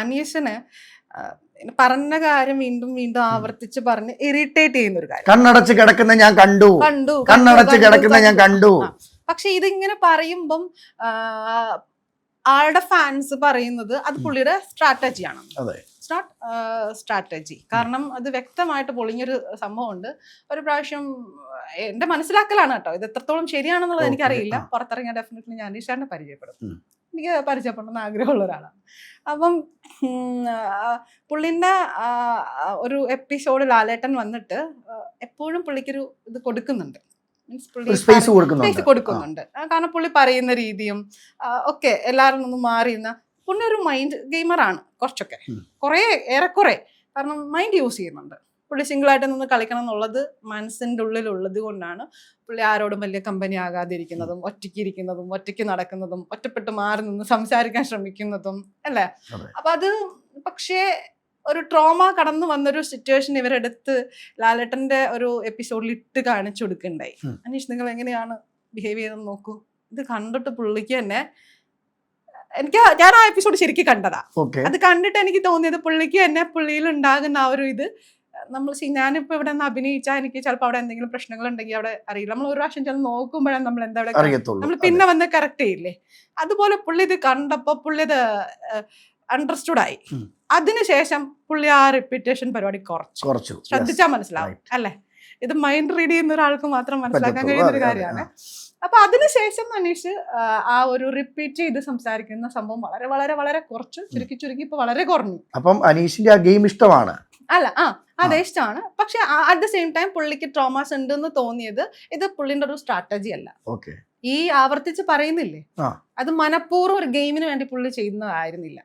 അനീഷിന് പറഞ്ഞ കാര്യം വീണ്ടും വീണ്ടും ആവർത്തിച്ച് പറഞ്ഞ് ഇറിറ്റേറ്റ് ചെയ്യുന്ന ഒരു കാര്യം. കണ്ണടച്ച് കിടക്കുന്ന ഞാൻ കണ്ടു, കണ്ണടച്ച് കിടക്കുന്ന ഞാൻ കണ്ടു. പക്ഷെ ഇതിങ്ങനെ പറയുമ്പം ആളുടെ ഫാൻസ് പറയുന്നത് അത് പുള്ളിയുടെ സ്ട്രാറ്റജിയാണ്. It's not strategy. കാരണം അത് വ്യക്തമായിട്ട് പൊളിഞ്ഞൊരു സംഭവമുണ്ട്. ഒരു പ്രാവശ്യം എന്റെ മനസ്സിലാക്കലാണ് കേട്ടോ, ഇത് എത്രത്തോളം ശരിയാണെന്നുള്ളത് എനിക്കറിയില്ല. പുറത്തിറങ്ങിയാൽ ഡെഫിനറ്റ്ലി ഞാൻ അനീഷിനെ പരിചയപ്പെടും. എനിക്ക് പരിചയപ്പെടണമെന്ന് ആഗ്രഹമുള്ള ഒരാളാണ്. അപ്പം പുള്ളിന്റെ ഒരു എപ്പിസോഡ് ലാലേട്ടൻ വന്നിട്ട് എപ്പോഴും പുള്ളിക്കൊരു ഇത് കൊടുക്കുന്നുണ്ട്, സ്പേസ് കൊടുക്കുന്നുണ്ട്. കാരണം പുള്ളി പറയുന്ന രീതിയും ഒക്കെ എല്ലാവരും ഒന്ന് മാറിയുന്ന പുള്ളി ഒരു മൈൻഡ് ഗെയിമറാണ് കുറച്ചൊക്കെ, ഏറെക്കുറെ. കാരണം മൈൻഡ് യൂസ് ചെയ്യുന്നുണ്ട് പുള്ളി. സിംഗിളായിട്ട് നിന്ന് കളിക്കണം എന്നുള്ളത് മനസ്സിൻ്റെ ഉള്ളിലുള്ളത് കൊണ്ടാണ് പുള്ളി ആരോടും വലിയ കമ്പനി ആകാതിരിക്കുന്നതും ഒറ്റയ്ക്ക് ഇരിക്കുന്നതും ഒറ്റയ്ക്ക് നടക്കുന്നതും ഒറ്റപ്പെട്ട് മാറി നിന്ന് സംസാരിക്കാൻ ശ്രമിക്കുന്നതും അല്ലേ. അപ്പൊ അത് പക്ഷേ ഒരു ട്രോമ കടന്നു വന്നൊരു സിറ്റുവേഷൻ ഇവരെടുത്ത് ലാലേട്ടന്റെ ഒരു എപ്പിസോഡിൽ ഇട്ട് കാണിച്ചു കൊടുക്കണ്ടായി. അനീഷ് നിങ്ങൾ എങ്ങനെയാണ് ബിഹേവ് ചെയ്തെന്ന് നോക്കൂ. ഇത് കണ്ടിട്ട് പുള്ളിക്ക് തന്നെ ഞാൻ ആ എപ്പിസോഡ് ശരിക്കും കണ്ടതാ. അത് കണ്ടിട്ട് എനിക്ക് തോന്നിയത് പുള്ളിക്ക് തന്നെ പുള്ളിയിൽ ഉണ്ടാകുന്ന ആ ഒരു ഇത് ഞാനിപ്പോ ഇവിടെ നിന്ന് അഭിനയിച്ചാൽ എനിക്ക് ചിലപ്പോൾ അവിടെ എന്തെങ്കിലും പ്രശ്നങ്ങൾ ഉണ്ടെങ്കിൽ അവിടെ അറിയില്ല. നമ്മൾ ഒരു പ്രാവശ്യം ചെന്ന് നോക്കുമ്പോഴാണ് നമ്മൾ എന്താ നമ്മൾ പിന്നെ വന്ന് കറക്റ്റ് ചെയ്യില്ലേ. അതുപോലെ പുള്ളി ഇത് കണ്ടപ്പോ പുള്ളി ഇത് അണ്ടർസ്റ്റുഡ് ആയി. അതിനുശേഷം പുള്ളി ആ റിപ്പീറ്റേഷൻ പരിപാടി കുറച്ചു. ശ്രദ്ധിച്ചാൽ മനസ്സിലാവും അല്ലെ. ഇത് മൈൻഡ് റീഡ് ചെയ്യുന്ന ഒരാൾക്ക് മാത്രം മനസ്സിലാക്കാൻ കഴിയുന്ന ഒരു കാര്യമാണ്. അപ്പൊ അതിനുശേഷം അനീഷ് ആ ഒരു റിപ്പീറ്റ് ചെയ്ത് സംസാരിക്കുന്ന സംഭവം വളരെ വളരെ വളരെ കുറച്ച് ചുരുക്കി ഇപ്പൊ വളരെ കുറഞ്ഞു. അപ്പം അനീഷിന്റെ ആ ഗെയിം ഇഷ്ടമാണ് അല്ല അതെ ഇഷ്ടമാണ്. പക്ഷെ അറ്റ് ദ സെയിം ടൈം പുള്ളിക്ക് ട്രോമാസ് ഉണ്ടെന്ന് തോന്നിയത് ഇത് പുള്ളിന്റെ ഒരു സ്ട്രാറ്റജി അല്ല. ഈ ആവർത്തിച്ച് പറയുന്നില്ലേ, അത് മനഃപൂർവ്വം ഒരു ഗെയിമിന് വേണ്ടി പുള്ളി ചെയ്യുന്നതായിരുന്നില്ല.